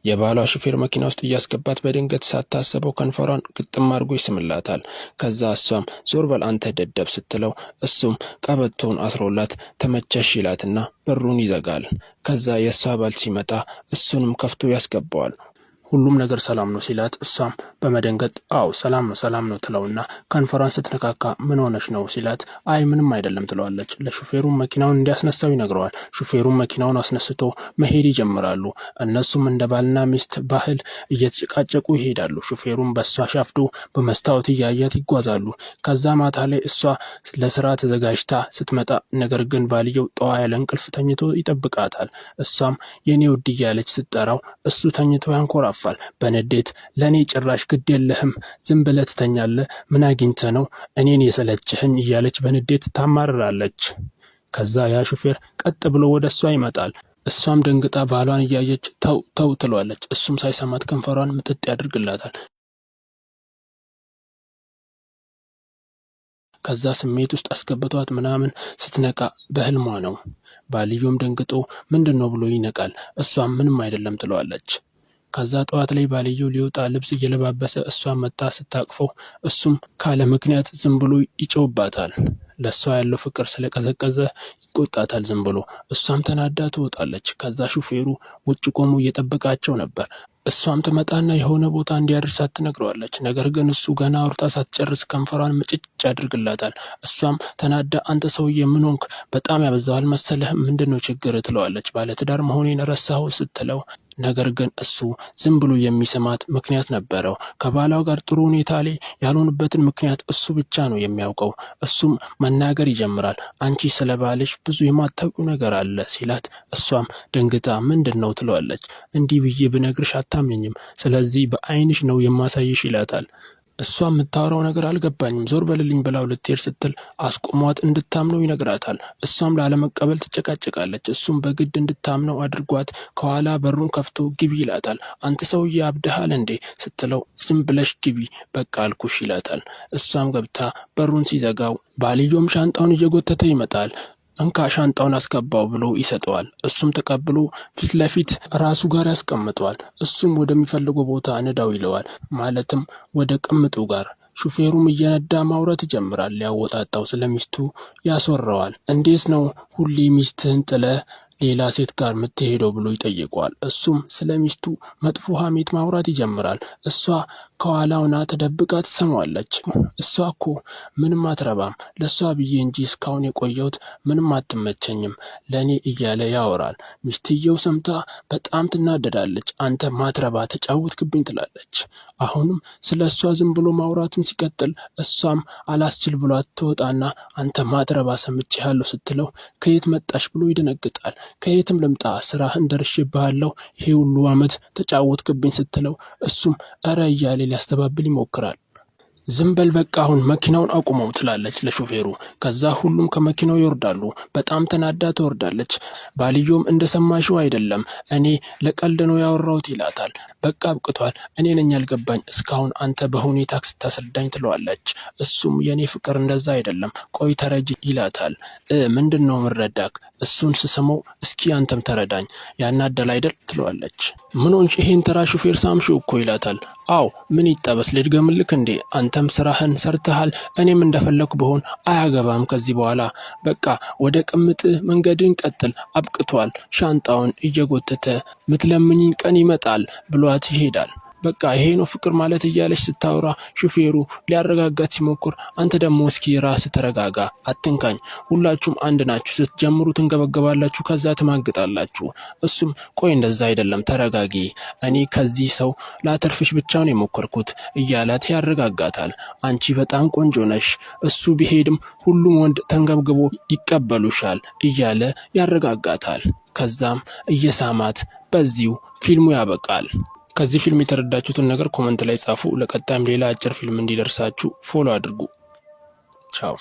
የባሏ ሹፌር መኪና ውስጥ እያስገባት በድንገት ሳታስበው ከንፈሯን ግጥም አድርጎ ይስምላታል። ከዛ እሷም ዞር በል አንተ ደደብ ስትለው እሱም ቀበቶውን አስሮላት ተመቸሽ ይላትና በሩን ይዘጋል። ከዛ የእሷ ባል ሲመጣ እሱንም ከፍቶ ያስገባዋል። ሁሉም ነገር ሰላም ነው ሲላት እሷም በመደንገጥ አው ሰላም ነው ትለውና ከንፈሯን ስትነካካ ምን ሆነሽ ነው ሲላት አይ ምንም አይደለም ትለዋለች። ለሹፌሩ መኪናውን እንዲያስነሳው ይነግረዋል። ሹፌሩ መኪናውን አስነስቶ መሄድ ይጀምራሉ። እነሱም እንደ ባልና ሚስት ባህል እየተጨቃጨቁ ይሄዳሉ። ሹፌሩም በእሷ ሻፍዶ በመስታወት እያያት ይጓዛሉ። ከዛ ማታ ላይ እሷ ለስራ ተዘጋጅታ ስትመጣ ነገር ግን ባልየው ጠዋ ያለ እንቅልፍ ተኝቶ ይጠብቃታል። እሷም የኔ ውድ እያለች ስትጠራው እሱ ተኝቶ ያንኮራፋል። በንዴት ለኔ ጭራሽ ግድ የለህም ዝም ብለህ ትተኛለህ ምን አግኝተህ ነው እኔን የሰለችህኝ እያለች በንዴት ታማርራለች። ከዛ ያ ሹፌር ቀጥ ብሎ ወደሷ ይመጣል። እሷም ደንግጣ ባሏን እያየች ተው ትለዋለች። እሱም ሳይሰማት ከንፈሯን ምጥጥ ያደርግላታል። ከዛ ስሜት ውስጥ አስገብቷት ምናምን ስትነቃ በህልሟ ነው። ባልዮም ደንግጦ ምንድነው ብሎ ይነቃል። እሷም ምንም አይደለም ትለዋለች። ከዛ ጠዋት ላይ ባልየው ሊወጣ ልብስ እየለባበሰ እሷ መጣ ስታቅፈው እሱም ካለ ምክንያት ዝም ብሎ ይጮህባታል። ለሷ ያለው ፍቅር ስለቀዘቀዘ ይቆጣታል ዝም ብሎ። እሷም ተናዳ ትወጣለች። ከዛ ሹፌሩ ውጭ ቆሞ እየጠበቃቸው ነበር። እሷም ትመጣና የሆነ ቦታ እንዲያደርሳት ትነግረዋለች። ነገር ግን እሱ ገና አውርታ ሳትጨርስ ከንፈሯን ምጭጭ ያደርግላታል። እሷም ተናዳ አንተ ሰውዬ ምን ሆንክ በጣም ያበዛዋል መሰለህ ምንድነው ችግር ትለዋለች። ባለትዳር መሆኔን ረሳሁ ስትለው ነገር ግን እሱ ዝም ብሎ የሚሰማት ምክንያት ነበረው። ከባሏ ጋር ጥሩ ሁኔታ ላይ ያልሆኑበትን ምክንያት እሱ ብቻ ነው የሚያውቀው። እሱም መናገር ይጀምራል። አንቺ ስለባልሽ ብዙ የማታውቂው ነገር አለ ሲላት እሷም ደንግጣ ምንድነው ትለዋለች። እንዲህ ብዬ ብነግርሽ አታምኝም ስለዚህ በአይንሽ ነው የማሳይሽ ይላታል። እሷ የምታወራው ነገር አልገባኝም ዞር በልልኝ ብላው ልትሄድ ስትል አስቆሟት እንድታምነው ይነግራታል። እሷም ላለመቀበል ትጨቃጨቃለች። እሱም በግድ እንድታምነው አድርጓት ከኋላ በሩን ከፍቶ ግቢ ይላታል። አንተ ሰውዬ አብደሃል እንዴ ስትለው ዝም ብለሽ ግቢ በቃ አልኩሽ ይላታል። እሷም ገብታ በሩን ሲዘጋው ባልዮም ሻንጣውን እየጎተተ ይመጣል። እንካ ሻንጣውን አስገባው ብሎ ይሰጠዋል። እሱም ተቀብሎ ፊት ለፊት ራሱ ጋር ያስቀምጠዋል። እሱም ወደሚፈልገው ቦታ ንዳው ይለዋል። ማለትም ወደ ቅምጡ ጋር። ሹፌሩም እየነዳ ማውራት ይጀምራል። ሊያወጣጣው ስለሚስቱ ያስወራዋል። እንዴት ነው ሁሌ ሚስትህን ጥለህ ሌላ ሴት ጋር የምትሄደው ብሎ ይጠይቀዋል። እሱም ስለሚስቱ መጥፎ ሐሜት ማውራት ይጀምራል። እሷ ከኋላውና ተደብቃ ትሰማዋለች። እሷ እኮ ምንም አትረባም ለሷ ብዬ እንጂ እስካሁን የቆየሁት ምንም አትመቸኝም ለኔ እያለ ያወራል። ሚስትየው ሰምታ በጣም ትናደዳለች። አንተ ማትረባ ተጫወትክብኝ ትላለች። አሁንም ስለሷ ዝም ብሎ ማውራቱን ሲቀጥል እሷም አላስችል ብሏት ትወጣና አንተ ማትረባ ሰምቼሃለሁ ስትለው ከየት መጣሽ ብሎ ይደነግጣል። ከየትም ልምጣ ስራህን ደርሼብሃለሁ ይሄ ሁሉ አመት ተጫወትክብኝ ስትለው እሱም ኧረ እያለ ሊያስተባብል ይሞክራል። ዝም በል በቃ አሁን መኪናውን አቁመው ትላለች ለሹፌሩ። ከዛ ሁሉም ከመኪናው ይወርዳሉ። በጣም ተናዳ ትወርዳለች። ባልዮም እንደሰማሽው አይደለም እኔ ለቀልድ ነው ያወራሁት ይላታል። በቃ አብቅቷል እኔ ነኝ ያልገባኝ እስካሁን አንተ በሁኔታ ስታስረዳኝ ትለዋለች። እሱም የኔ ፍቅር እንደዛ አይደለም ቆይ ተረጅ ይላታል። ምንድነው ምረዳክ እሱን ስሰማው እስኪ አንተም ተረዳኝ ያናደል አይደል ትለዋለች። ምን ሆንሽ ይሄን ተራ ሹፌር ሳምሽው እኮ ይላታል። አው ምን ይጠበስ ልድገምልክ እንዴ አንተም ስራህን ሰርተሃል እኔም እንደፈለኩ በሆን አያገባም ከዚህ በኋላ በቃ ወደ ቅምጥ መንገድን ቀጥል አብቅቷል ሻንጣውን እየጎተተ ምትለምኝኝ ቀን ይመጣል ብሏት ይሄዳል። በቃ ይሄ ነው ፍቅር ማለት እያለች ስታወራ ሹፌሩ ሊያረጋጋት ሲሞክር አንተ ደግሞ እስኪ ራስ ተረጋጋ አትንካኝ ሁላችሁም አንድ ናችሁ ስትጀምሩ ትንገበገባላችሁ ከዛ ትማግጣላችሁ። እሱም ቆይ እንደዛ አይደለም ተረጋጊ እኔ ከዚህ ሰው ላተርፍሽ ብቻ ነው የሞከርኩት እያላት ያረጋጋታል። አንቺ በጣም ቆንጆ ነሽ እሱ ቢሄድም ሁሉም ወንድ ተንገብግቦ ይቀበሉሻል እያለ ያረጋጋታል። ከዛም እየሳማት በዚሁ ፊልሙ ያበቃል። ከዚህ ፊልም የተረዳችሁትን ነገር ኮሜንት ላይ ጻፉ። ለቀጣይም ሌላ አጭር ፊልም እንዲደርሳችሁ ፎሎ አድርጉ። ቻው።